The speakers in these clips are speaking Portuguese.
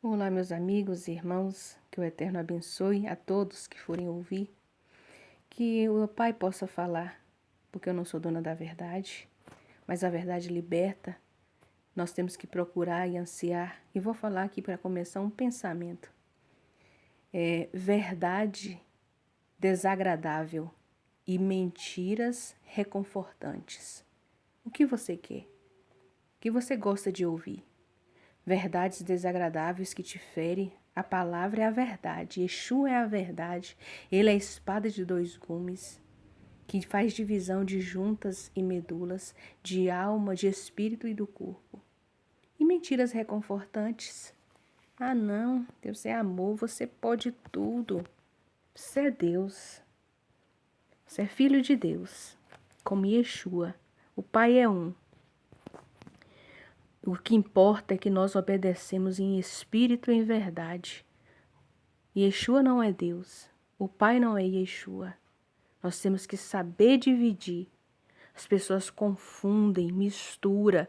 Olá, meus amigos e irmãos, que o Eterno abençoe a todos que forem ouvir, que o Pai possa falar, porque eu não sou dona da verdade, mas a verdade liberta. Nós temos que procurar e ansiar. E vou falar aqui para começar um pensamento. Verdade desagradável e mentiras reconfortantes. O que você quer? O que você gosta de ouvir? Verdades desagradáveis que te ferem, a palavra é a verdade, Yeshua é a verdade, ele é a espada de dois gumes, que faz divisão de juntas e medulas, de alma, de espírito e do corpo. E mentiras reconfortantes? Ah não, Deus é amor, você pode tudo, você é Deus, você é filho de Deus, como Yeshua, o Pai é um. O que importa é que nós obedecemos em espírito e em verdade. Yeshua não é Deus. O Pai não é Yeshua. Nós temos que saber dividir. As pessoas confundem, misturam.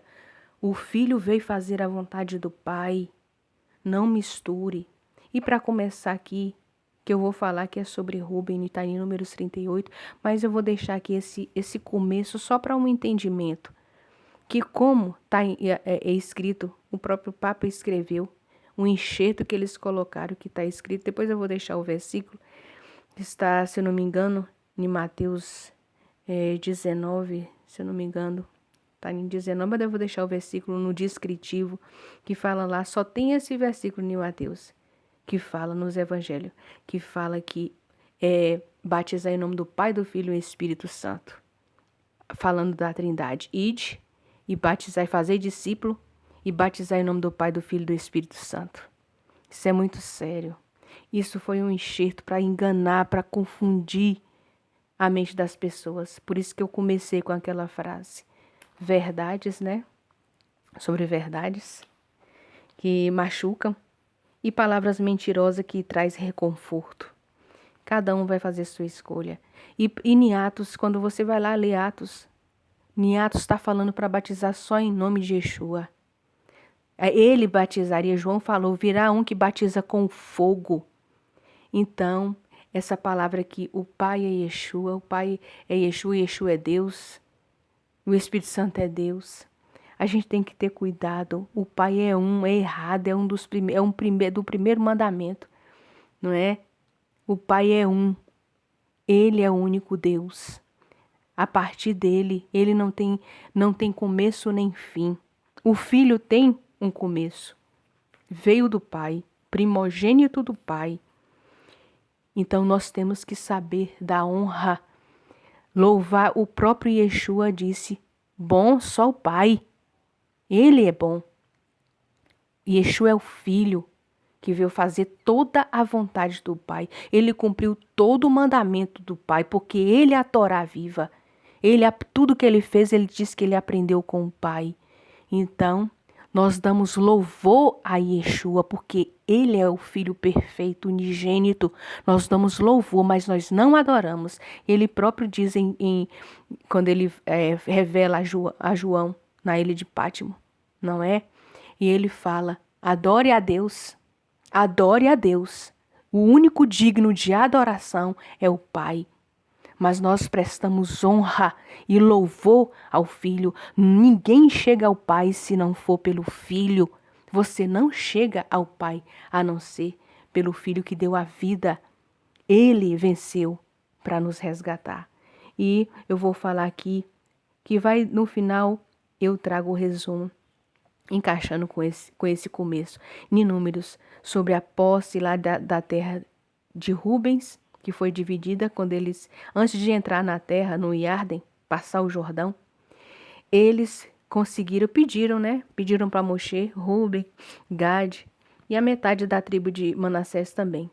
O Filho veio fazer a vontade do Pai. Não misture. E para começar aqui, que eu vou falar que é sobre Rubem, está em Números 38, mas eu vou deixar aqui esse começo só para um entendimento. Que como está escrito, o próprio Papa escreveu, um enxerto que eles colocaram que está escrito, depois eu vou deixar o versículo, está, se eu não me engano, em Mateus 19, se eu não me engano, está em 19, mas eu vou deixar o versículo no descritivo, que fala lá, só tem esse versículo em Mateus, que fala nos evangelhos, que fala que batizar em nome do Pai, do Filho e Espírito Santo, falando da Trindade, ide, e batizar e fazer discípulo, e batizar em nome do Pai, do Filho e do Espírito Santo. Isso é muito sério. Isso foi um enxerto para enganar, para confundir a mente das pessoas. Por isso que eu comecei com aquela frase. Verdades, né? Sobre verdades que machucam e palavras mentirosas que traz reconforto. Cada um vai fazer sua escolha. E em Atos, quando você vai lá ler Atos, em Atos está falando para batizar só em nome de Yeshua. Ele batizaria, João falou, virá um que batiza com fogo. Então, essa palavra aqui, o Pai é Yeshua, o Pai é Yeshua, Yeshua é Deus, o Espírito Santo é Deus. A gente tem que ter cuidado. O Pai é um, é errado, é um dos do primeiro mandamento, não é? O Pai é um. Ele é o único Deus. A partir dele, ele não tem começo nem fim. O Filho tem um começo. Veio do Pai, primogênito do Pai. Então nós temos que saber da honra. Louvar, o próprio Yeshua disse, bom só o Pai. Ele é bom. Yeshua é o Filho que veio fazer toda a vontade do Pai. Ele cumpriu todo o mandamento do Pai, porque ele é a Torá viva. Tudo que ele fez, ele disse que ele aprendeu com o Pai. Então, nós damos louvor a Yeshua, porque ele é o Filho perfeito, unigênito. Nós damos louvor, mas nós não adoramos. Ele próprio diz, quando ele revela a João, na ilha de Pátimo, não é? E ele fala, adore a Deus, adore a Deus. O único digno de adoração é o Pai. Mas nós prestamos honra e louvor ao Filho. Ninguém chega ao Pai se não for pelo Filho. Você não chega ao Pai a não ser pelo Filho que deu a vida. Ele venceu para nos resgatar. E eu vou falar aqui que no final eu trago o resumo, encaixando com esse começo, em Números, sobre a posse lá da terra de Rubens, que foi dividida quando eles, antes de entrar na terra, no Iarden, passar o Jordão, eles pediram, né? Pediram para Moshe, Ruben, Gad e a metade da tribo de Manassés também.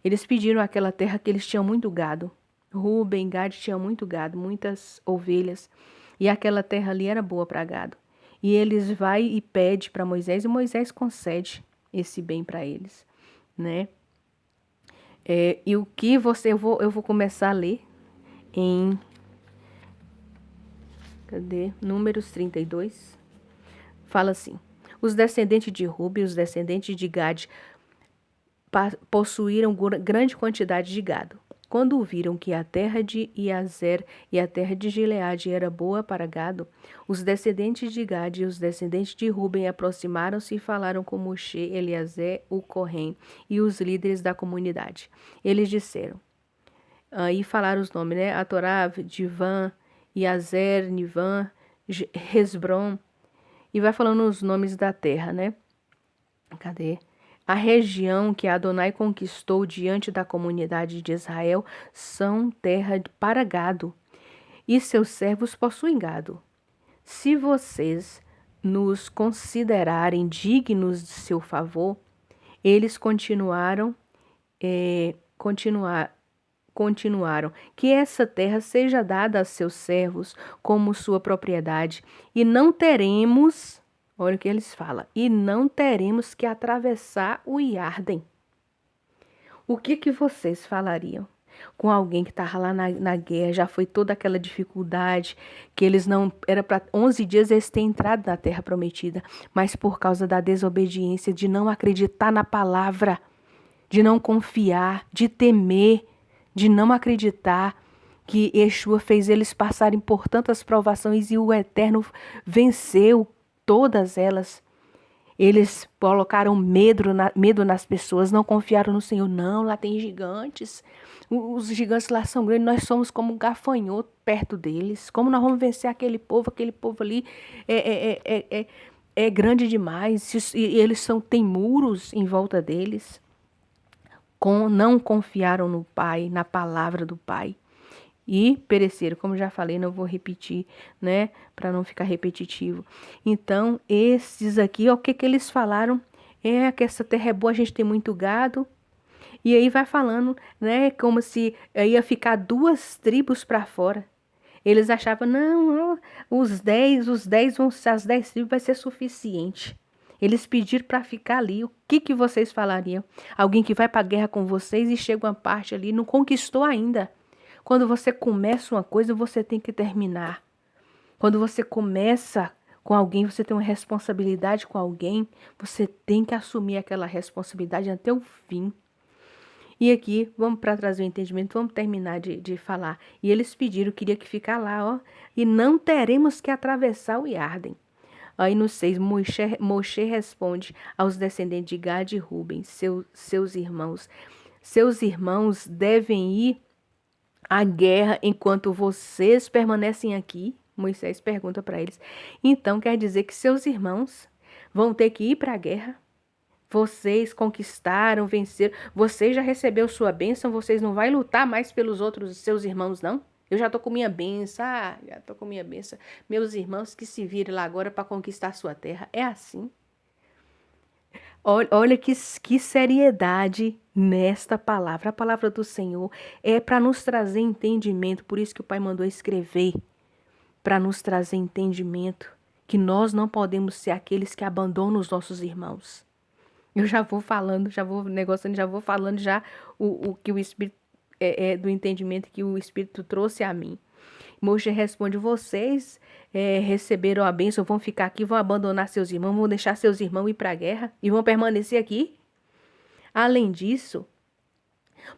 Eles pediram aquela terra que eles tinham muito gado. Ruben, Gad tinham muito gado, muitas ovelhas, e aquela terra ali era boa para gado. E eles vai e pede para Moisés, e Moisés concede esse bem para eles, né? E o que eu vou começar a ler em Números 32. Fala assim: Os descendentes de Ruben, os descendentes de Gade, possuíram grande quantidade de gado. Quando viram que a terra de Iazer e a terra de Gileade era boa para gado, os descendentes de Gade e os descendentes de Ruben aproximaram-se e falaram com Moshe, Eliezer, o Corém e os líderes da comunidade. Eles disseram, aí falaram os nomes, né? Atorav, Divan, Iazer, Nivan, Hezbron, e vai falando os nomes da terra, né? Cadê? A região que Adonai conquistou diante da comunidade de Israel são terra para gado, e seus servos possuem gado. Se vocês nos considerarem dignos de seu favor, eles continuaram, que essa terra seja dada a seus servos como sua propriedade, e não teremos, olha o que eles falam, e não teremos que atravessar o Iarden. O que vocês falariam com alguém que estava lá na guerra, já foi toda aquela dificuldade, que eles não, era para 11 dias eles terem entrado na terra prometida, mas por causa da desobediência, de não acreditar na palavra, de não confiar, de temer, de não acreditar que Yeshua fez eles passarem por tantas provações e o Eterno venceu todas elas. Eles colocaram medo nas pessoas, não confiaram no Senhor. Não, lá tem gigantes. Os gigantes lá são grandes, nós somos como um gafanhoto perto deles. Como nós vamos vencer aquele povo ali é grande demais. E eles têm muros em volta deles. Não confiaram no Pai, na palavra do Pai. E pereceram, como já falei, não vou repetir, né, para não ficar repetitivo. Então, esses aqui, ó, o que eles falaram? É que essa terra é boa, a gente tem muito gado. E aí vai falando, né, como se ia ficar 2 tribos para fora. Eles achavam, não, os 10 vão ser, as 10 tribos vai ser suficiente. Eles pediram para ficar ali. O que vocês falariam? Alguém que vai para a guerra com vocês e chega uma parte ali, não conquistou ainda. Quando você começa uma coisa, você tem que terminar. Quando você começa com alguém, você tem uma responsabilidade com alguém, você tem que assumir aquela responsabilidade até o fim. E aqui, vamos para trazer o entendimento, vamos terminar de falar. E eles pediram, queria que ficar lá, ó. E não teremos que atravessar o Iarden. Aí no 6, Moshe responde aos descendentes de Gad e Ruben, seus irmãos. Seus irmãos devem ir à guerra enquanto vocês permanecem aqui? Moisés pergunta para eles. Então quer dizer que seus irmãos vão ter que ir para a guerra? Vocês conquistaram, venceram. Você já recebeu sua bênção, vocês não vão lutar mais pelos outros seus irmãos, não? Eu já tô com minha bênção, já tô com minha bênção. Meus irmãos que se virem lá agora para conquistar sua terra. É assim. Olha que seriedade nesta palavra. A palavra do Senhor é para nos trazer entendimento. Por isso que o Pai mandou escrever. Para nos trazer entendimento. Que nós não podemos ser aqueles que abandonam os nossos irmãos. Eu já vou falando, já vou negociando, já vou falando já o que o Espírito do entendimento que o Espírito trouxe a mim. Moshe responde, vocês receberam a bênção, vão ficar aqui, vão abandonar seus irmãos, vão deixar seus irmãos ir para a guerra e vão permanecer aqui? Além disso,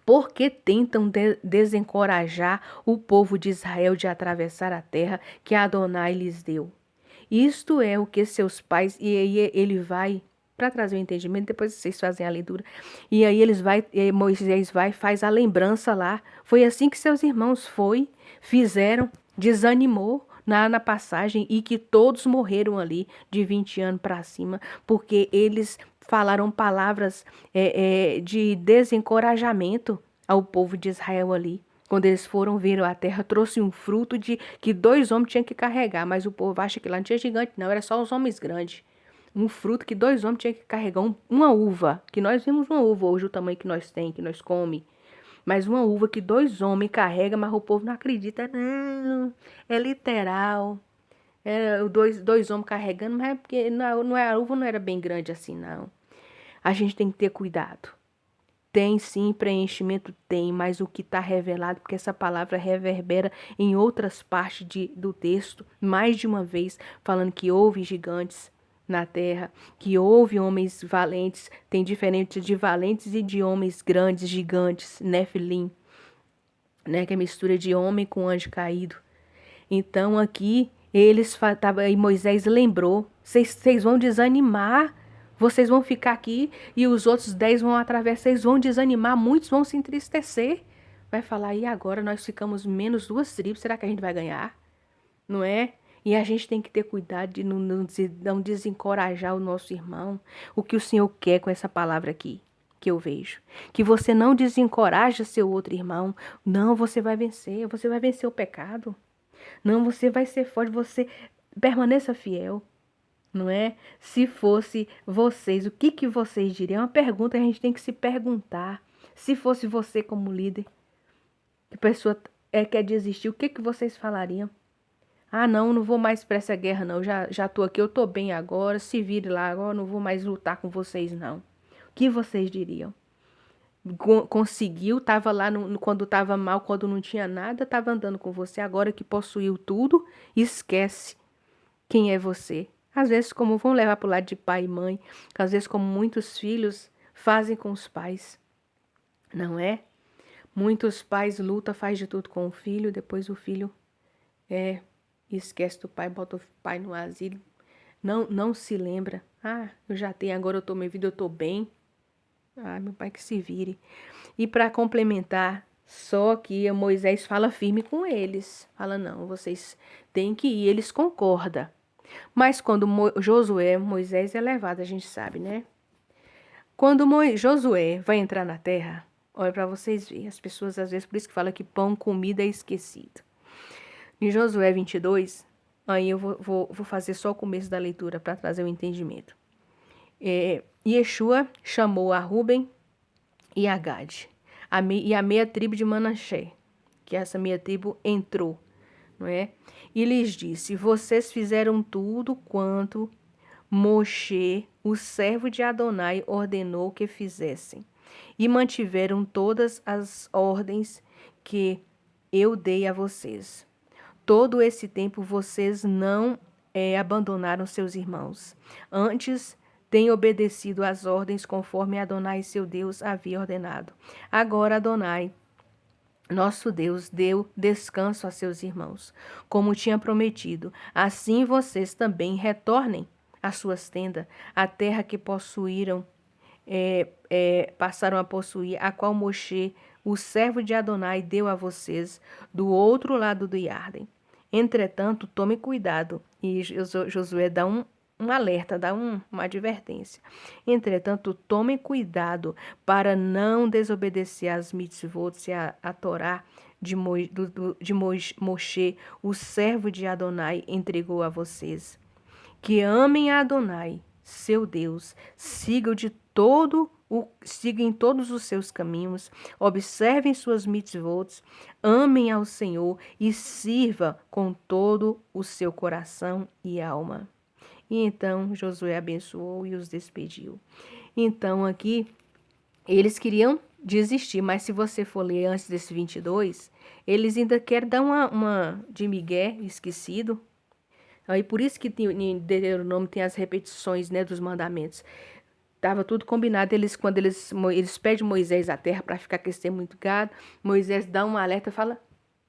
por que tentam desencorajar o povo de Israel de atravessar a terra que Adonai lhes deu? Isto é o que seus pais, e aí ele vai, para trazer o entendimento, depois vocês fazem a leitura, e aí Moisés vai e faz a lembrança lá, foi assim que seus irmãos fizeram, desanimou na passagem e que todos morreram ali de 20 anos para cima, porque eles falaram palavras de desencorajamento ao povo de Israel ali. Quando eles viram a terra, trouxe um fruto de que 2 homens tinham que carregar, mas o povo acha que lá não tinha gigante não, era só os homens grandes. Um fruto que 2 homens tinham que carregar, uma uva, que nós vimos uma uva hoje, o tamanho que nós tem, que nós come. Mas uma uva que 2 homens carregam, mas o povo não acredita, não, é literal. É dois homens carregando, mas é porque a uva não era bem grande assim, não. A gente tem que ter cuidado. Tem sim, preenchimento tem, mas o que está revelado, porque essa palavra reverbera em outras partes do texto, mais de uma vez, falando que houve gigantes, na terra, que houve homens valentes, tem diferente de valentes e de homens grandes, gigantes, Nefilim, né, que é mistura de homem com anjo caído. Então aqui e Moisés lembrou, vocês vão desanimar, vocês vão ficar aqui e os outros 10 vão atravessar, vocês vão desanimar, muitos vão se entristecer. Vai falar, e agora nós ficamos menos 2 tribos, será que a gente vai ganhar? Não é? E a gente tem que ter cuidado de não desencorajar o nosso irmão. O que o Senhor quer com essa palavra aqui, que eu vejo. Que você não desencoraje seu outro irmão. Não, você vai vencer o pecado. Não, você vai ser forte, você permaneça fiel. Não é? Se fosse vocês, o que vocês diriam? É uma pergunta que a gente tem que se perguntar. Se fosse você como líder, que a pessoa quer desistir, o que vocês falariam? Ah, não vou mais para essa guerra, não. Já tô aqui, eu tô bem agora. Se vire lá, agora não vou mais lutar com vocês, não. O que vocês diriam? Conseguiu, tava lá quando tava mal, quando não tinha nada, tava andando com você. Agora que possuiu tudo, esquece quem é você. Às vezes, como vão levar pro lado de pai e mãe, às vezes, como muitos filhos fazem com os pais, não é? Muitos pais lutam, faz de tudo com o filho, depois o filho esquece do pai, bota o pai no asilo, não se lembra. Ah, eu já tenho, agora eu tô minha vida, eu tô bem. Ah, meu pai que se vire. E para complementar, só que Moisés fala firme com eles. Fala, não, vocês têm que ir, eles concordam. Mas quando Moisés é levado, a gente sabe, né? Quando Josué vai entrar na terra, olha para vocês verem, as pessoas às vezes, por isso que fala que pão, comida é esquecido. Em Josué 22, aí eu vou fazer só o começo da leitura para trazer o entendimento. Yeshua chamou a Ruben e a Gade, e a meia tribo de Manassés, que essa meia tribo entrou, não é? E lhes disse, vocês fizeram tudo quanto Moshe, o servo de Adonai, ordenou que fizessem, e mantiveram todas as ordens que eu dei a vocês. Todo esse tempo vocês não abandonaram seus irmãos. Antes, têm obedecido às ordens conforme Adonai, seu Deus, havia ordenado. Agora, Adonai, nosso Deus, deu descanso a seus irmãos, como tinha prometido. Assim vocês também retornem às suas tendas, a terra que possuíram, passaram a possuir, a qual Moshe, o servo de Adonai, deu a vocês, do outro lado do Iarden. Entretanto, tome cuidado. E Josué dá um alerta, dá uma advertência. Entretanto, tome cuidado para não desobedecer às mitzvot e a Torá de Moshe, o servo de Adonai, entregou a vocês. Que amem a Adonai, seu Deus, sigam em todos os seus caminhos, observem suas mitzvot, amem ao Senhor e sirva com todo o seu coração e alma. E então Josué abençoou e os despediu. Então aqui, eles queriam desistir, mas se você for ler antes desse 22, eles ainda querem dar uma de migué, esquecido. Aí por isso que em Deuteronômio tem as repetições, né, dos mandamentos. Tava tudo combinado. Quando eles pedem Moisés a terra para ficar crescendo muito gado, Moisés dá um alerta e fala,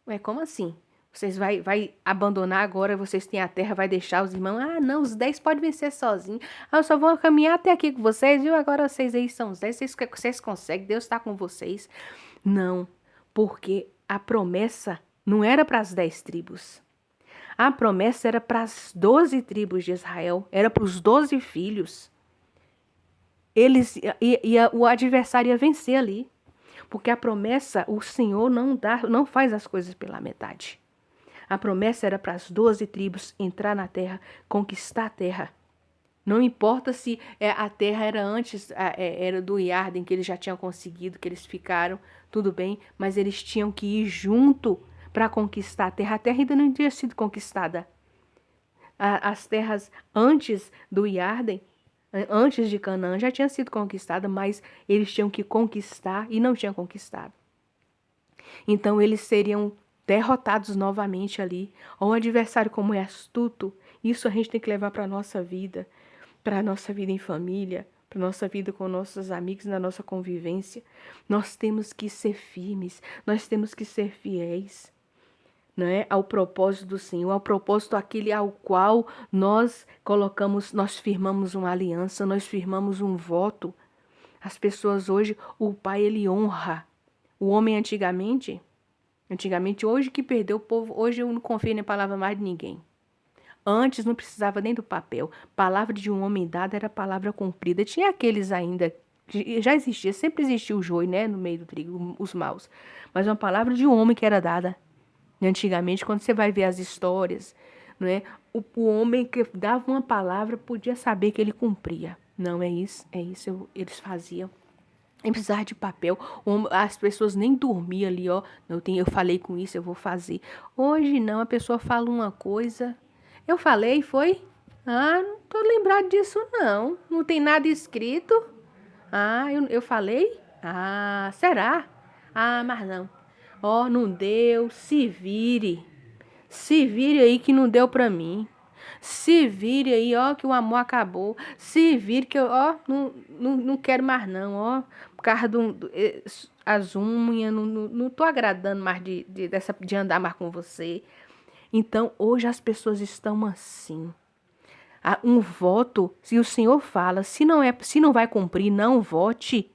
ué, como assim? Vocês vai abandonar agora, vocês têm a terra, vai deixar os irmãos? Ah, não, os 10 podem vencer sozinhos. Ah, eu só vou caminhar até aqui com vocês, viu? Agora vocês aí são os 10, vocês conseguem, Deus está com vocês. Não, porque a promessa não era para as 10 tribos. A promessa era para as 12 tribos de Israel, era para os 12 filhos. O adversário ia vencer ali. Porque a promessa, o Senhor não faz as coisas pela metade. A promessa era para as 12 tribos entrar na terra, conquistar a terra. Não importa se a terra era antes, era do Iarden, que eles já tinham conseguido, que eles ficaram, tudo bem, mas eles tinham que ir junto para conquistar a terra. A terra ainda não tinha sido conquistada. As terras antes do Iarden, antes de Canaã, já tinha sido conquistada, mas eles tinham que conquistar e não tinham conquistado. Então eles seriam derrotados novamente ali. O adversário, como é astuto, isso a gente tem que levar para a nossa vida. para a nossa vida em família, para a nossa vida com nossos amigos, na nossa convivência. Nós temos que ser firmes, nós temos que ser fiéis, não é? Ao propósito do Senhor, ao propósito aquele ao qual nós colocamos, nós firmamos uma aliança, nós firmamos um voto. As pessoas hoje, o pai ele honra. O homem antigamente, hoje que perdeu o povo, hoje eu não confio na palavra mais de ninguém. Antes não precisava nem do papel. Palavra de um homem dada era palavra cumprida. Tinha aqueles ainda, já existia, sempre existia o joio, né, no meio do trigo, os maus. Mas uma palavra de um homem que era dada. Antigamente, quando você vai ver as histórias, não é? O homem que dava uma palavra podia saber que ele cumpria. Não é isso, eles faziam. Nem precisava de papel. As pessoas nem dormiam ali, ó. Eu falei com isso, eu vou fazer. Hoje não, a pessoa fala uma coisa. Eu falei, foi? Ah, não tô lembrado disso, não. Não tem nada escrito. Ah, eu falei? Ah, será? Ah, mas não. Ó, não deu. Se vire. Se vire aí que não deu pra mim. Se vire aí, ó, que o amor acabou. Se vire que eu, ó, não quero mais não, ó. Por causa as unhas, não tô agradando mais de andar mais com você. Então, hoje as pessoas estão assim. Um voto, se o Senhor fala, se não vai cumprir, não vote.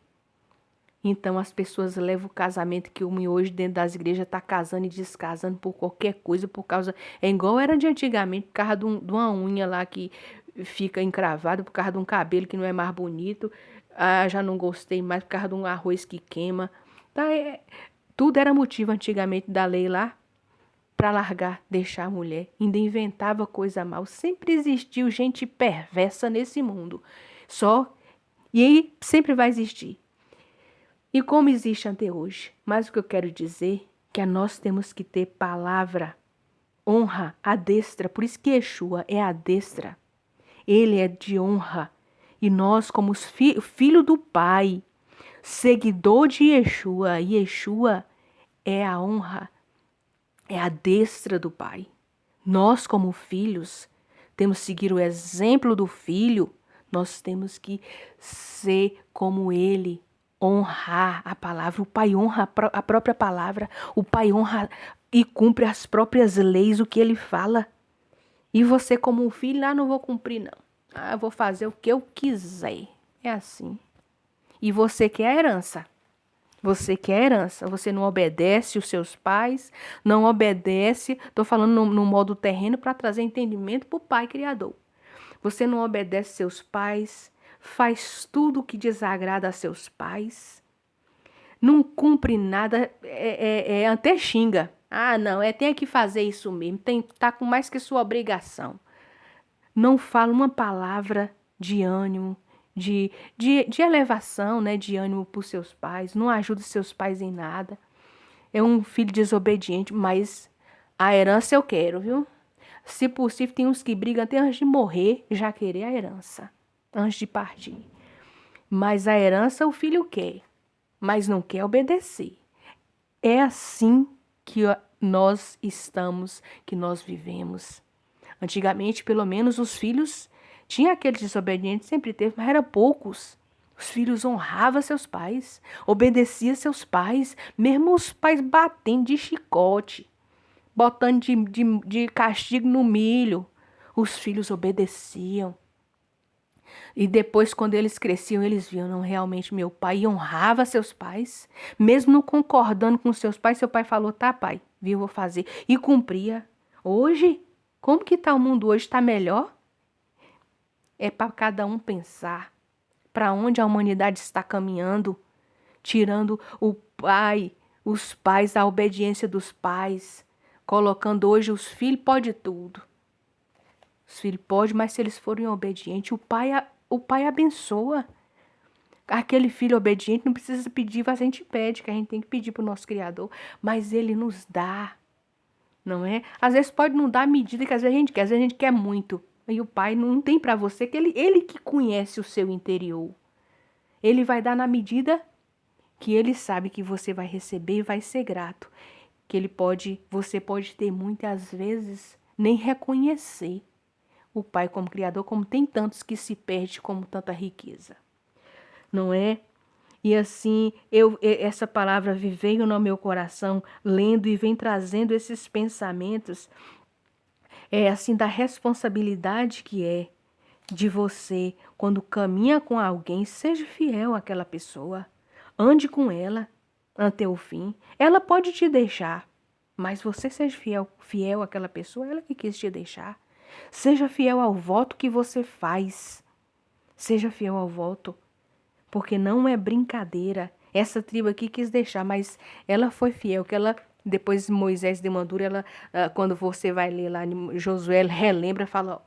Então as pessoas levam o casamento que o homem hoje dentro das igrejas está casando e descasando por qualquer coisa, por causa. É igual era de antigamente, por causa de uma unha lá que fica encravada, por causa de um cabelo que não é mais bonito. Ah, já não gostei mais, por causa de um arroz que queima. Tá, tudo era motivo antigamente da lei lá para largar, deixar a mulher. Ainda inventava coisa mal. Sempre existiu gente perversa nesse mundo. E aí sempre vai existir. E como existe até hoje. Mas o que eu quero dizer é que nós temos que ter palavra, honra, a destra. Por isso que Yeshua é a destra. Ele é de honra. E nós, como filho do Pai, seguidor de Yeshua, Yeshua é a honra, é a destra do Pai. Nós, como filhos, temos que seguir o exemplo do filho. Nós temos que ser como ele, honrar a palavra. O Pai honra a própria palavra. O Pai honra e cumpre as próprias leis, o que ele fala. E você, como um filho, não vou cumprir, não. Eu vou fazer o que eu quiser. É assim. E você quer a herança. Você quer herança, você não obedece os seus pais, não obedece, estou falando no modo terreno para trazer entendimento para o Pai Criador. Você não obedece seus pais, faz tudo o que desagrada a seus pais, não cumpre nada, até xinga. Ah, não, tem que fazer isso mesmo, tá com mais que sua obrigação. Não fala uma palavra de ânimo, de elevação, né, de ânimo para os seus pais, não ajuda os seus pais em nada. É um filho desobediente, mas a herança eu quero, viu? Se possível, tem uns que brigam até antes de morrer, já querer a herança, antes de partir. Mas a herança o filho quer, mas não quer obedecer. É assim que nós estamos, que nós vivemos. Antigamente, pelo menos, os filhos tinha aqueles desobedientes, sempre teve, mas eram poucos. Os filhos honravam seus pais, obedeciam seus pais, mesmo os pais batendo de chicote, botando de castigo no milho. Os filhos obedeciam. E depois, quando eles cresciam, eles viam, não, realmente meu pai honrava seus pais, mesmo não concordando com seus pais, seu pai falou, tá pai, viu, vou fazer, e cumpria. Hoje, como que tá o mundo hoje? Está melhor? É para cada um pensar para onde a humanidade está caminhando, tirando os pais, a obediência dos pais, colocando hoje os filhos pode tudo. Os filhos podem, mas se eles forem obedientes, o pai abençoa. Aquele filho obediente não precisa pedir, a gente pede, que a gente tem que pedir para o nosso Criador, mas ele nos dá, não é? Às vezes pode não dar a medida que às vezes a gente quer muito. E o pai não tem para você, que ele que conhece o seu interior. Ele vai dar na medida que ele sabe que você vai receber e vai ser grato. Que você pode ter muitas vezes nem reconhecer o Pai como Criador, como tem tantos que se perdem como tanta riqueza. Não é? E assim, essa palavra veio no meu coração, lendo e vem trazendo esses pensamentos, assim, da responsabilidade que é de você, quando caminha com alguém, seja fiel àquela pessoa. Ande com ela até o fim. Ela pode te deixar, mas você seja fiel àquela pessoa, ela que quis te deixar. Seja fiel ao voto que você faz. Seja fiel ao voto, porque não é brincadeira. Essa tribo aqui quis deixar, mas ela foi fiel, que ela depois Moisés demandou, ela quando você vai ler lá em Josué, relembra, fala,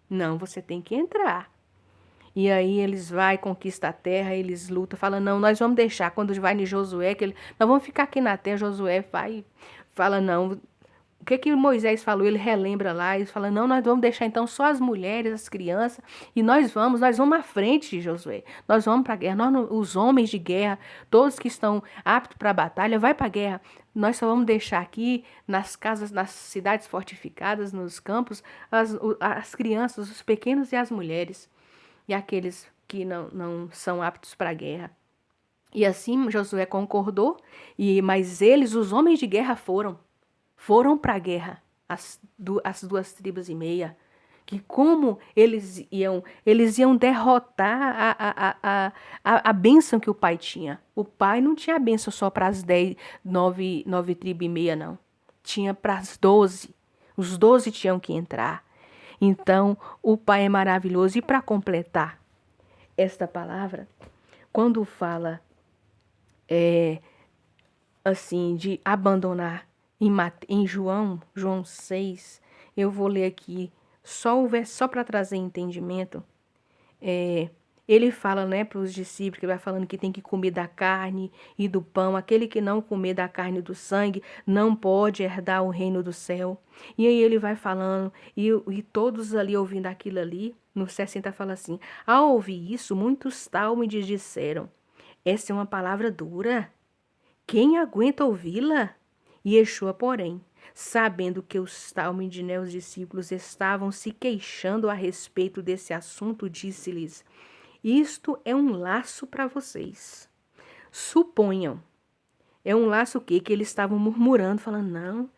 não, você tem que entrar. E aí eles vai, conquista a terra, eles lutam, falam, não, nós vamos deixar. Quando vai em Josué, nós vamos ficar aqui na terra, Josué vai, fala, não. O que Moisés falou? Ele relembra lá, ele fala, não, nós vamos deixar então só as mulheres, as crianças, e nós vamos à frente de Josué. Nós vamos para a guerra, os homens de guerra, todos que estão aptos para a batalha, vai para a guerra. Nós só vamos deixar aqui nas casas, nas cidades fortificadas, nos campos, as crianças, os pequenos e as mulheres, e aqueles que não são aptos para a guerra. E assim Josué concordou, mas eles, os homens de guerra, foram para a guerra, as 2,5 tribos, que como eles iam derrotar a bênção que o pai tinha. O pai não tinha a bênção só para as 9 tribos e meia, não. Tinha para as 12. Os 12 tinham que entrar. Então, o pai é maravilhoso. E para completar esta palavra, quando fala assim, de abandonar em João 6, eu vou ler aqui só o verso, só para trazer entendimento. Ele fala, né, para os discípulos, que vai falando que tem que comer da carne e do pão. Aquele que não comer da carne e do sangue não pode herdar o reino do céu. E aí ele vai falando, e todos ali ouvindo aquilo ali, no 60 fala assim, ao ouvir isso, muitos tálmides disseram, essa é uma palavra dura. Quem aguenta ouvi-la? Yeshua, porém, sabendo que os tálmides, né, os discípulos, estavam se queixando a respeito desse assunto, disse-lhes, isto é um laço para vocês. Suponham. É um laço o quê? Que eles estavam murmurando, falando, não,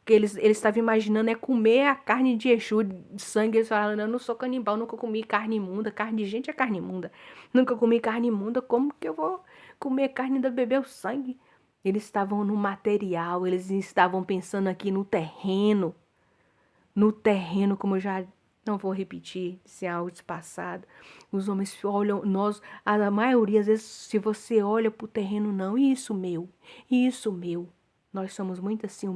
que eles estavam imaginando é comer a carne de Yeshua, de sangue. Eles falaram, eu não sou canibal, nunca comi carne imunda, carne de gente é carne imunda. Nunca comi carne imunda, como que eu vou comer carne da beber o sangue? Eles estavam no material, eles estavam pensando aqui no terreno, como eu já não vou repetir, se é algo passado. Os homens olham, a maioria, às vezes, se você olha para o terreno, não, isso meu. Nós somos muito assim,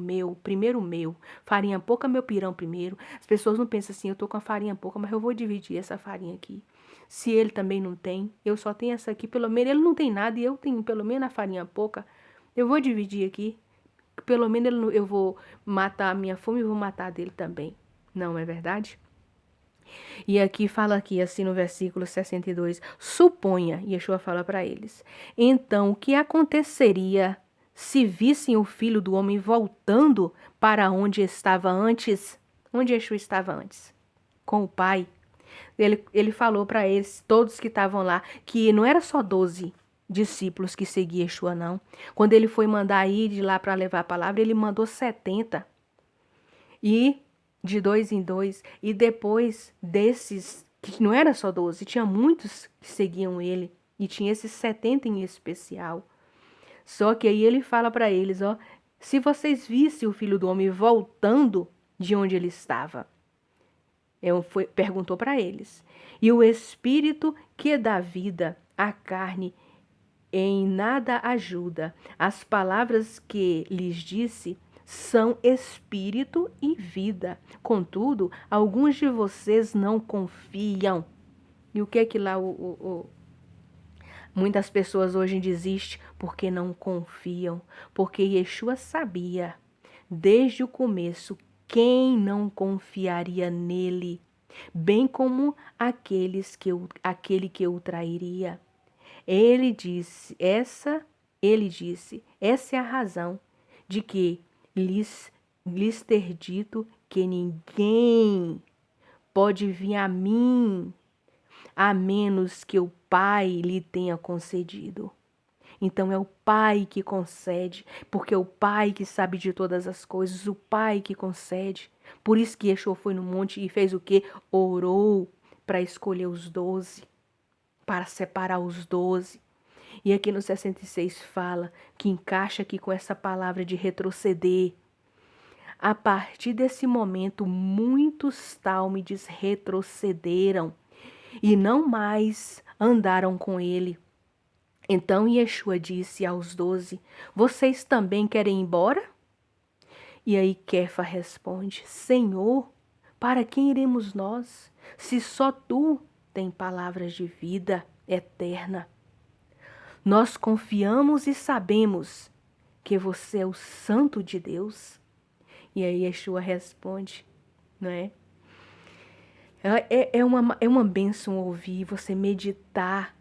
primeiro o meu. Farinha pouca, meu pirão primeiro. As pessoas não pensam assim, eu tô com a farinha pouca, mas eu vou dividir essa farinha aqui. Se ele também não tem, eu só tenho essa aqui, pelo menos ele não tem nada e eu tenho pelo menos a farinha pouca, eu vou dividir aqui. Pelo menos eu vou matar a minha fome e vou matar a dele também. Não é verdade? E aqui fala aqui, assim no versículo 62, suponha, Yeshua fala para eles, então o que aconteceria se vissem o Filho do Homem voltando para onde estava antes? Onde Yeshua estava antes? Com o Pai. Ele falou para eles, todos que estavam lá, que não era só 12 discípulos que seguiam Yeshua, não. Quando ele foi mandar ir de lá para levar a palavra, ele mandou 70. E de 2 em 2. E depois desses, que não era só 12, tinha muitos que seguiam ele. E tinha esses 70 em especial. Só que aí ele fala para eles, se vocês vissem o Filho do Homem voltando de onde ele estava. Perguntou para eles. E o Espírito que dá vida à carne em nada ajuda. As palavras que lhes disse são espírito e vida. Contudo, alguns de vocês não confiam. E o que é que lá muitas pessoas hoje desistem porque não confiam, porque Yeshua sabia desde o começo quem não confiaria nele, bem como aquele que o trairia. Ele disse, essa é a razão de que lhes ter dito que ninguém pode vir a mim, a menos que o Pai lhe tenha concedido. Então é o Pai que concede, porque é o Pai que sabe de todas as coisas, o Pai que concede. Por isso que Yeshua foi no monte e fez o quê? Orou para escolher os 12, para separar os 12. E aqui no 66 fala que encaixa aqui com essa palavra de retroceder. A partir desse momento, muitos tálmides retrocederam e não mais andaram com ele. Então Yeshua disse aos 12, vocês também querem ir embora? E aí Kefa responde, Senhor, para quem iremos nós, se só tu tem palavras de vida eterna? Nós confiamos e sabemos que você é o Santo de Deus. E aí Yeshua responde, não é? É uma bênção ouvir, você meditar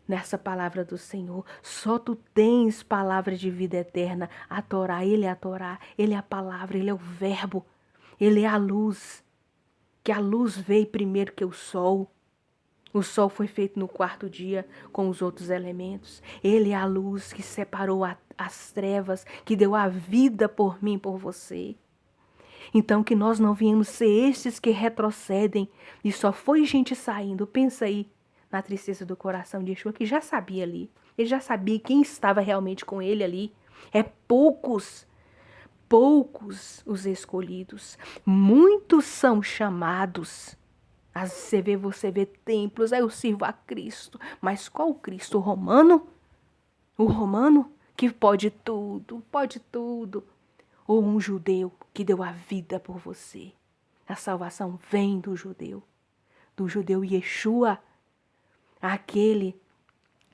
nessa palavra do Senhor. Só tu tens palavra de vida eterna. A Torá, ele é a Torá, ele é a palavra, ele é o verbo, ele é a luz. Que a luz veio primeiro que o sol. O sol foi feito no 4º dia com os outros elementos. Ele é a luz que separou as trevas, que deu a vida por mim, por você. Então que nós não viemos ser estes que retrocedem e só foi gente saindo. Pensa aí na tristeza do coração de Yeshua, que já sabia ali. Ele já sabia quem estava realmente com ele ali. É poucos os escolhidos. Muitos são chamados. Às vezes você vê templos, aí eu sirvo a Cristo. Mas qual Cristo? O romano? O romano que pode tudo, pode tudo. Ou um judeu que deu a vida por você. A salvação vem do judeu Yeshua, aquele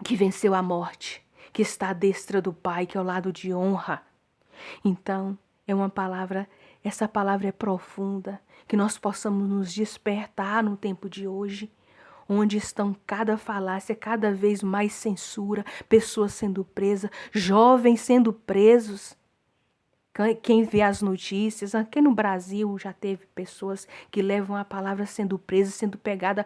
que venceu a morte, que está à destra do Pai, que é o lado de honra. Então, essa palavra é profunda, que nós possamos nos despertar no tempo de hoje, onde estão cada falácia, cada vez mais censura, pessoas sendo presas, jovens sendo presos. Quem vê as notícias, aqui no Brasil já teve pessoas que levam a palavra sendo presas, sendo pegada,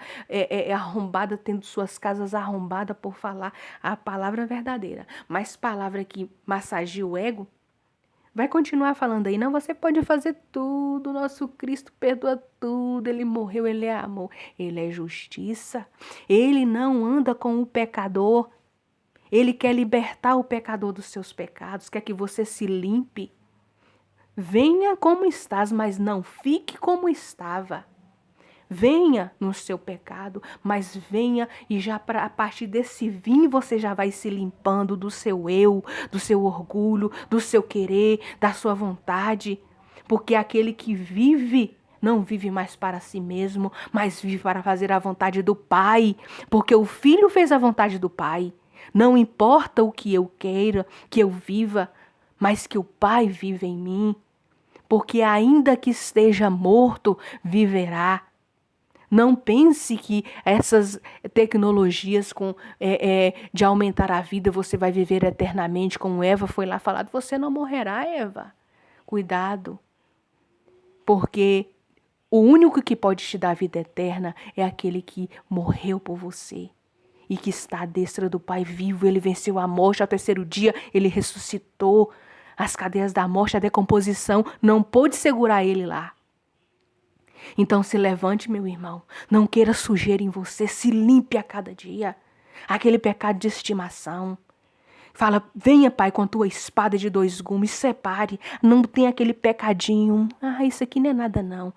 arrombada, tendo suas casas arrombadas por falar a palavra verdadeira. Mas palavra que massageia o ego, vai continuar falando aí. Não, você pode fazer tudo, nosso Cristo perdoa tudo, ele morreu, ele é amor, ele é justiça. Ele não anda com o pecador, ele quer libertar o pecador dos seus pecados, quer que você se limpe. Venha como estás, mas não fique como estava. Venha no seu pecado, mas venha e já a partir desse vinho você já vai se limpando do seu eu, do seu orgulho, do seu querer, da sua vontade. Porque aquele que vive, não vive mais para si mesmo, mas vive para fazer a vontade do Pai. Porque o Filho fez a vontade do Pai. Não importa o que eu queira, que eu viva, mas que o Pai vive em mim. Porque ainda que esteja morto, viverá. Não pense que essas tecnologias de aumentar a vida, você vai viver eternamente, como Eva foi lá falado. Você não morrerá, Eva. Cuidado. Porque o único que pode te dar vida eterna é aquele que morreu por você. E que está à destra do Pai vivo. Ele venceu a morte, ao 3º dia ele ressuscitou. As cadeias da morte, a decomposição, não pôde segurar ele lá. Então se levante, meu irmão. Não queira sujeira em você, se limpe a cada dia. Aquele pecado de estimação. Fala, venha, Pai, com tua espada de 2 gumes, separe. Não tem aquele pecadinho. Isso aqui não é nada não.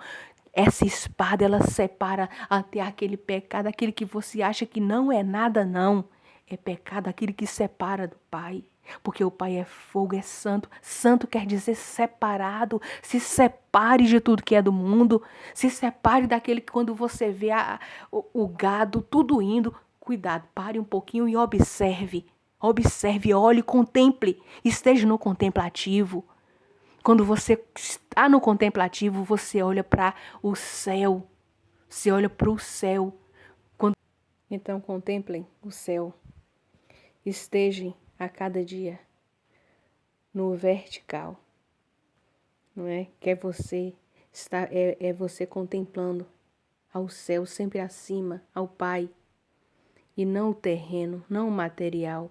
Essa espada, ela separa até aquele pecado, aquele que você acha que não é nada não. É pecado, aquele que separa do Pai. Porque o Pai é fogo, é santo. Santo quer dizer separado. Se separe de tudo que é do mundo. Se separe daquele que quando você vê o gado, tudo indo. Cuidado, pare um pouquinho e observe. Observe, olhe, contemple. Esteja no contemplativo. Quando você está no contemplativo, você olha para o céu. Você olha para o céu. Então contemplem o céu. Estejam a cada dia no vertical, não é? Que é você contemplando ao céu, sempre acima, ao Pai, e não o terreno, não o material.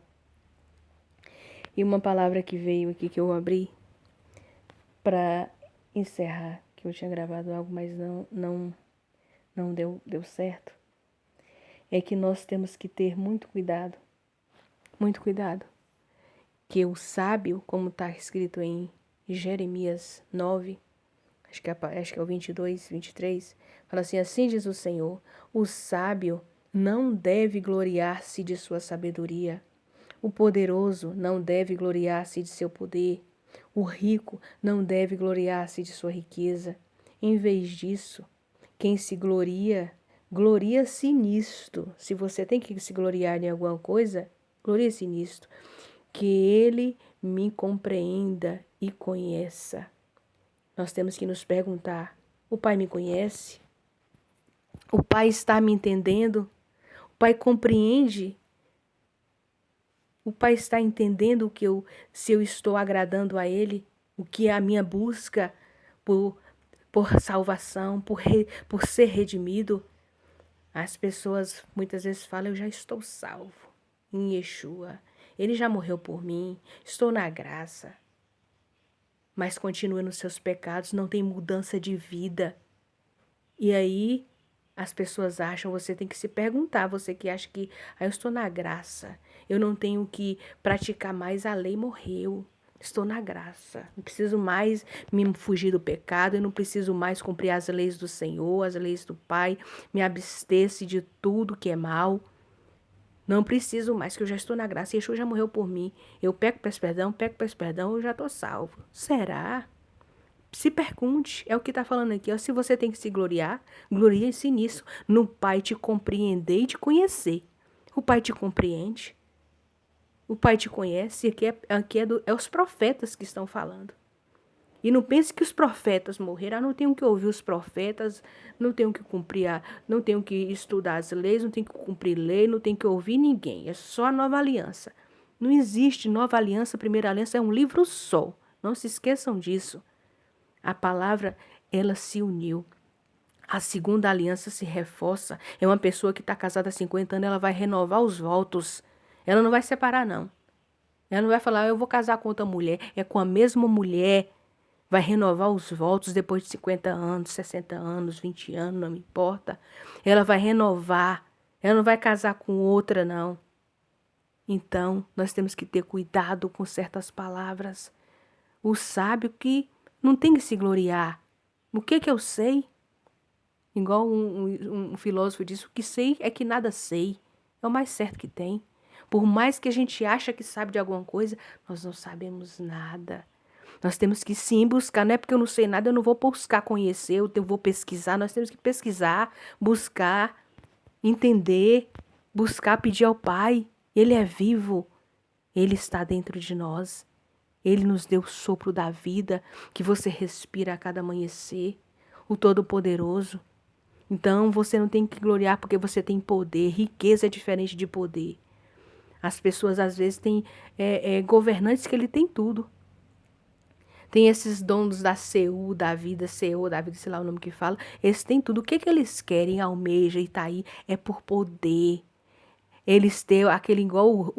E uma palavra que veio aqui que eu abri para encerrar, que eu tinha gravado algo, mas não deu certo, é que nós temos que ter muito cuidado, que o sábio, como está escrito em Jeremias 9, acho que é o 22, 23, fala assim diz o Senhor, o sábio não deve gloriar-se de sua sabedoria, o poderoso não deve gloriar-se de seu poder, o rico não deve gloriar-se de sua riqueza. Em vez disso, quem se gloria-se nisto. Se você tem que se gloriar em alguma coisa, gloria-se nisto, que ele me compreenda e conheça. Nós temos que nos perguntar, o Pai me conhece? O Pai está me entendendo? O Pai compreende? O Pai está entendendo se eu estou agradando a Ele? O que é a minha busca por salvação, por ser redimido? As pessoas muitas vezes falam, eu já estou salvo em Yeshua. Ele já morreu por mim, estou na graça. Mas continua nos seus pecados, não tem mudança de vida. E aí as pessoas acham, você tem que se perguntar, você que acha que eu estou na graça, eu não tenho que praticar mais, a lei morreu. Estou na graça, não preciso mais me fugir do pecado, eu não preciso mais cumprir as leis do Senhor, as leis do Pai, me abster-se de tudo que é mal. Não preciso mais, que eu já estou na graça, Yeshua já morreu por mim. Eu peço perdão, eu já estou salvo. Será? Se pergunte, é o que está falando aqui. Ó, se você tem que se gloriar, glorie-se nisso, no Pai te compreender e te conhecer. O Pai te compreende. O Pai te conhece, aqui é os profetas que estão falando. E não pense que os profetas morreram, não tenho que ouvir os profetas, não tenho que cumprir, não tenho que estudar as leis, não tenho que cumprir lei, não tenho que ouvir ninguém. É só a nova aliança. Não existe nova aliança, primeira aliança é um livro só. Não se esqueçam disso. A palavra, ela se uniu. A segunda aliança se reforça. É uma pessoa que está casada há 50 anos, ela vai renovar os votos. Ela não vai separar, não. Ela não vai falar, eu vou casar com outra mulher. É com a mesma mulher. Vai renovar os votos depois de 50 anos, 60 anos, 20 anos, não me importa. Ela vai renovar. Ela não vai casar com outra, não. Então, nós temos que ter cuidado com certas palavras. O sábio que não tem que se gloriar. O que eu sei? Igual um filósofo disse, o que sei é que nada sei. É o mais certo que tem. Por mais que a gente acha que sabe de alguma coisa, nós não sabemos nada. Nós temos que sim buscar, não é porque eu não sei nada, eu não vou buscar conhecer, eu vou pesquisar. Nós temos que pesquisar, buscar, entender, buscar, pedir ao Pai. Ele é vivo, Ele está dentro de nós. Ele nos deu o sopro da vida que você respira a cada amanhecer, o Todo-Poderoso. Então você não tem que gloriar porque você tem poder. Riqueza é diferente de poder. As pessoas às vezes têm governantes que ele tem tudo. Tem esses donos da CEO, da vida, sei lá o nome que fala. Eles têm tudo. O que eles querem, almeja e tá aí, é por poder. Eles têm aquele igual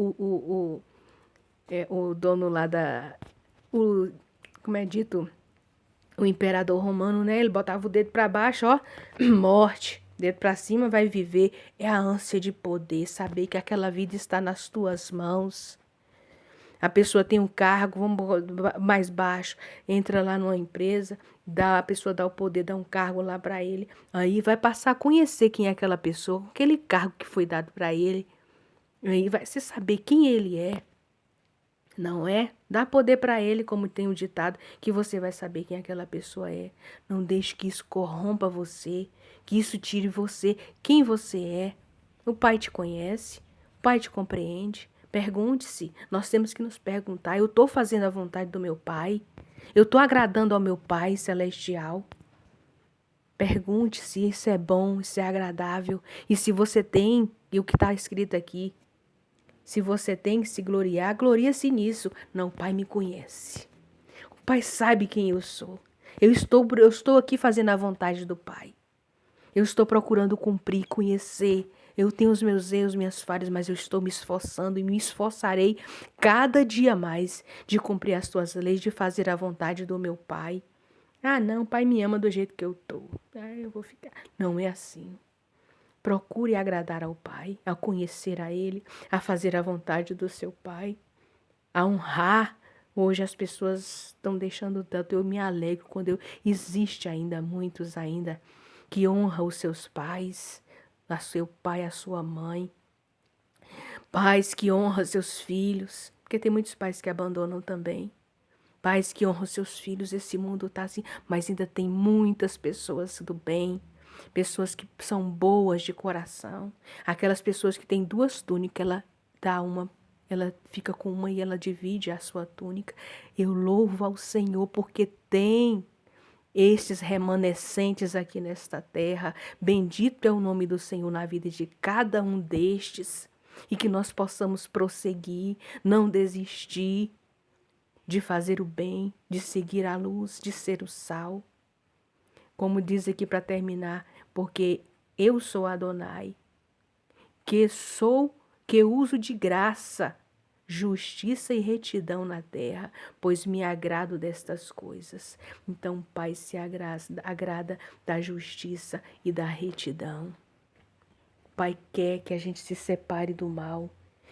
o dono lá como é dito? O imperador romano, né? Ele botava o dedo para baixo, ó, morte. Dedo para cima, vai viver. É a ânsia de poder, saber que aquela vida está nas tuas mãos. A pessoa tem um cargo, vamos mais baixo, entra lá numa empresa, a pessoa dá o poder, dá um cargo lá para ele. Aí vai passar a conhecer quem é aquela pessoa, aquele cargo que foi dado para ele. Aí vai se saber quem ele é. Não é? Dá poder para ele, como tem o ditado, que você vai saber quem aquela pessoa é. Não deixe que isso corrompa você, que isso tire você, quem você é. O Pai te conhece, o Pai te compreende. Pergunte-se, nós temos que nos perguntar, eu estou fazendo a vontade do meu Pai? Eu estou agradando ao meu Pai celestial? Pergunte se isso é bom, se é agradável, e se você tem, e o que está escrito aqui, se você tem que se gloriar, gloria-se nisso. Não, o Pai me conhece. O Pai sabe quem eu sou. Eu estou aqui fazendo a vontade do Pai. Eu estou procurando cumprir, conhecer. Eu tenho os meus erros, minhas falhas, mas eu estou me esforçando e me esforçarei cada dia mais de cumprir as tuas leis, de fazer a vontade do meu Pai. Ah, não, o Pai me ama do jeito que eu estou. Ah, eu vou ficar. Não é assim. Procure agradar ao Pai, a conhecer a Ele, a fazer a vontade do seu Pai, a honrar. Hoje as pessoas estão deixando tanto, eu me alegro quando existe ainda muitos ainda que honram os seus pais, a seu pai, a sua mãe, pais que honram seus filhos, porque tem muitos pais que abandonam também, pais que honram seus filhos. Esse mundo está assim, mas ainda tem muitas pessoas do bem, pessoas que são boas de coração, aquelas pessoas que têm duas túnicas, ela fica com uma e ela divide a sua túnica. Eu louvo ao Senhor porque tem estes remanescentes aqui nesta terra. Bendito é o nome do Senhor na vida de cada um destes. E que nós possamos prosseguir, não desistir de fazer o bem, de seguir a luz, de ser o sal. Como diz aqui para terminar, porque eu sou Adonai, que uso de graça, justiça e retidão na terra, pois me agrado destas coisas. Então, o Pai se agrada da justiça e da retidão. O Pai quer que a gente se separe do mal,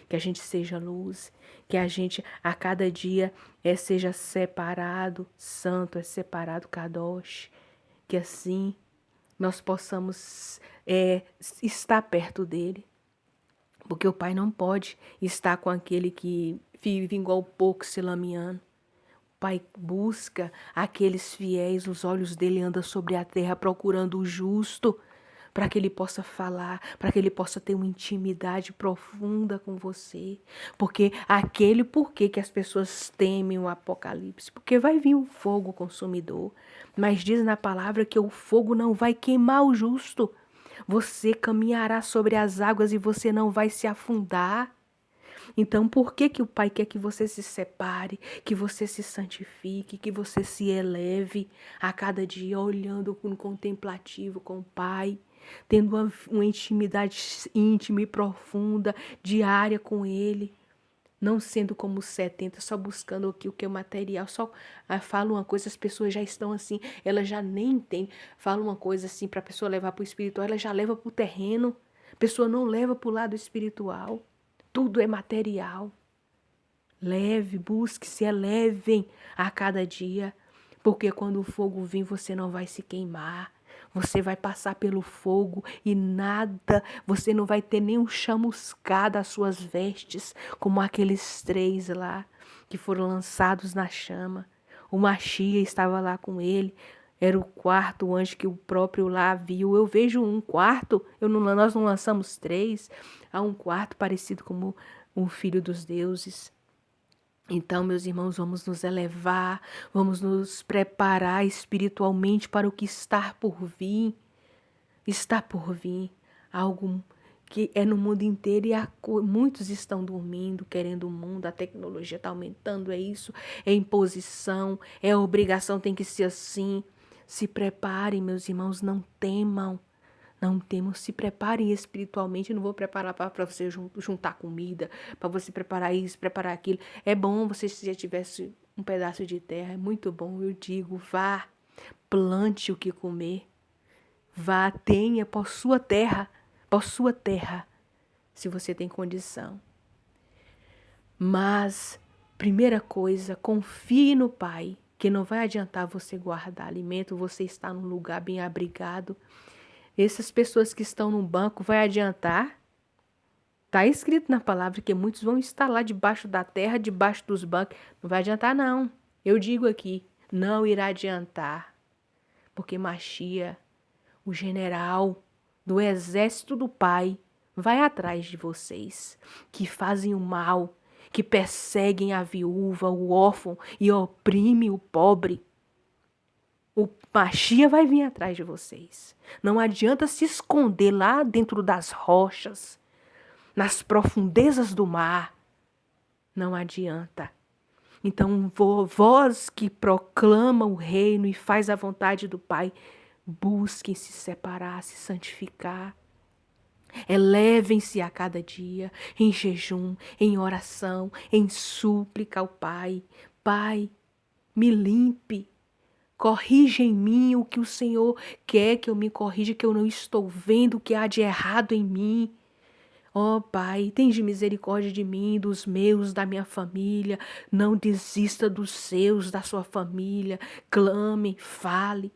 que a gente seja luz, que a gente a cada dia seja separado, santo, separado, kadosh, que assim nós possamos estar perto dele. Porque o pai não pode estar com aquele que vive igual o porco se lameando. O pai busca aqueles fiéis, os olhos dele andam sobre a terra procurando o justo, para que ele possa falar, para que ele possa ter uma intimidade profunda com você. Porque porquê que as pessoas temem o apocalipse? Porque vai vir um fogo consumidor. Mas diz na palavra que o fogo não vai queimar o justo. Você caminhará sobre as águas e você não vai se afundar. Então, por que o Pai quer que você se separe, que você se santifique, que você se eleve a cada dia, olhando com contemplativo com o Pai, tendo uma intimidade íntima e profunda, diária com Ele? Não sendo como os 70, só buscando o que é material, só fala uma coisa, as pessoas já estão assim, elas já nem entendem. Fala uma coisa assim para a pessoa levar para o espiritual, ela já leva para o terreno. A pessoa não leva para o lado espiritual. Tudo é material. Leve, busque, se elevem a cada dia, porque quando o fogo vir, você não vai se queimar. Você vai passar pelo fogo e nada, você não vai ter nem um chamuscado às suas vestes, como aqueles 3 lá que foram lançados na chama. O Machia estava lá com ele, era o 4º anjo que o próprio lá viu. Eu vejo um quarto, nós não lançamos 3, há um quarto parecido como o Filho dos Deuses. Então, meus irmãos, vamos nos elevar, vamos nos preparar espiritualmente para o que está por vir. Está por vir algo que é no mundo inteiro e muitos estão dormindo, querendo o mundo, a tecnologia está aumentando, é isso, é imposição, é obrigação, tem que ser assim. Se preparem, meus irmãos, não temam. Não temos, se preparem espiritualmente. Eu não vou preparar para você juntar comida, para você preparar isso, preparar aquilo. É bom você, se já tivesse um pedaço de terra, é muito bom. Eu digo, vá, plante o que comer. Vá, tenha, possua terra, se você tem condição. Mas, primeira coisa, confie no Pai, que não vai adiantar você guardar alimento, você está num lugar bem abrigado. Essas pessoas que estão no banco, vai adiantar? Está escrito na palavra que muitos vão estar lá debaixo da terra, debaixo dos bancos. Não vai adiantar, não. Eu digo aqui, não irá adiantar. Porque Machia, o general do exército do Pai, vai atrás de vocês, que fazem o mal, que perseguem a viúva, o órfão e oprimem o pobre. O Machia vai vir atrás de vocês. Não adianta se esconder lá dentro das rochas, nas profundezas do mar. Não adianta. Então, vós que proclama o reino e faz a vontade do Pai, Busquem se separar, se santificar. Elevem-se a cada dia em jejum, em oração, em súplica ao Pai. Pai, me limpe. Corrija em mim o que o Senhor quer que eu me corrija, que eu não estou vendo o que há de errado em mim. Ó Pai, tende misericórdia de mim, dos meus, da minha família. Não desista dos seus, da sua família. Clame, fale.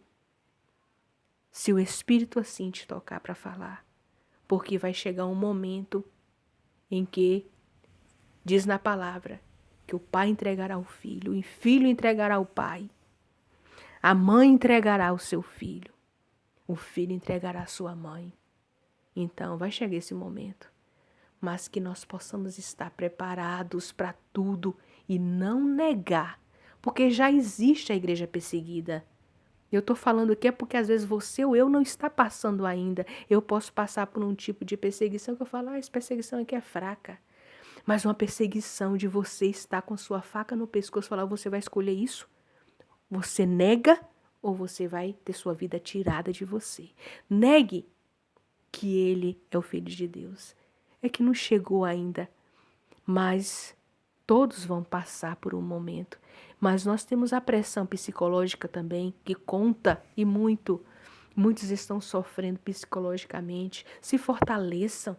Se o Espírito assim te tocar para falar. Porque vai chegar um momento em que, diz na palavra, que o pai entregará ao filho, o filho entregará ao pai. A mãe entregará o seu filho. O filho entregará a sua mãe. Então vai chegar esse momento. Mas que nós possamos estar preparados para tudo e não negar. Porque já existe a igreja perseguida. Eu estou falando aqui é porque às vezes você ou eu não está passando ainda. Eu posso passar por um tipo de perseguição que eu falo, essa perseguição aqui é fraca. Mas uma perseguição de você estar com sua faca no pescoço e falar, você vai escolher isso? Você nega ou você vai ter sua vida tirada de você? Negue que ele é o Filho de Deus. É que não chegou ainda, mas todos vão passar por um momento. Mas nós temos a pressão psicológica também, que conta e muito. Muitos estão sofrendo psicologicamente. Se fortaleçam.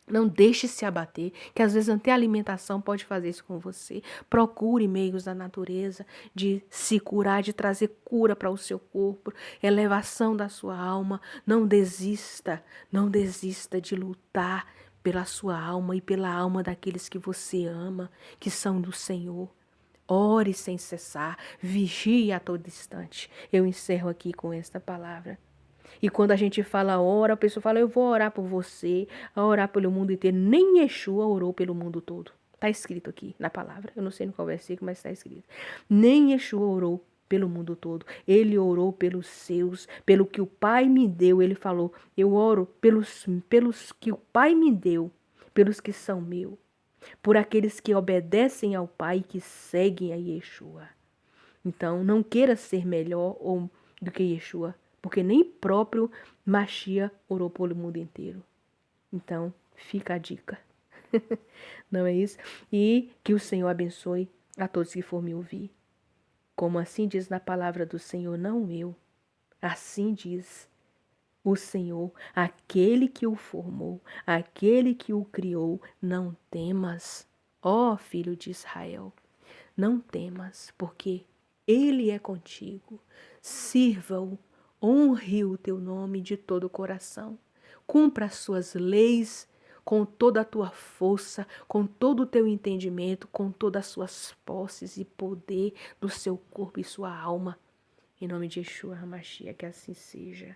Não deixe se abater, que às vezes até a alimentação pode fazer isso com você. Procure meios da natureza de se curar, de trazer cura para o seu corpo, elevação da sua alma. Não desista de lutar pela sua alma e pela alma daqueles que você ama, que são do Senhor. Ore sem cessar, vigie a todo instante. Eu encerro aqui com esta palavra. E quando a gente fala ora, a pessoa fala, eu vou orar por você, orar pelo mundo inteiro. Nem Yeshua orou pelo mundo todo. Está escrito aqui na palavra. Eu não sei no qual versículo, mas está escrito. Nem Yeshua orou pelo mundo todo. Ele orou pelos seus, pelo que o Pai me deu. Ele falou, eu oro pelos que o Pai me deu, pelos que são meus, por aqueles que obedecem ao Pai e que seguem a Yeshua. Então, não queira ser melhor do que Yeshua, porque nem próprio Machia orou pelo mundo inteiro. Então, fica a dica. Não é isso? E que o Senhor abençoe a todos que for me ouvir. Como assim diz na palavra do Senhor, não eu. Assim diz o Senhor, aquele que o formou, aquele que o criou. Não temas, ó filho de Israel. Não temas, porque Ele é contigo. Sirva-o, honre o teu nome de todo o coração. Cumpra as suas leis com toda a tua força, com todo o teu entendimento, com todas as suas posses e poder do seu corpo e sua alma. Em nome de Yeshua HaMashiach, que assim seja.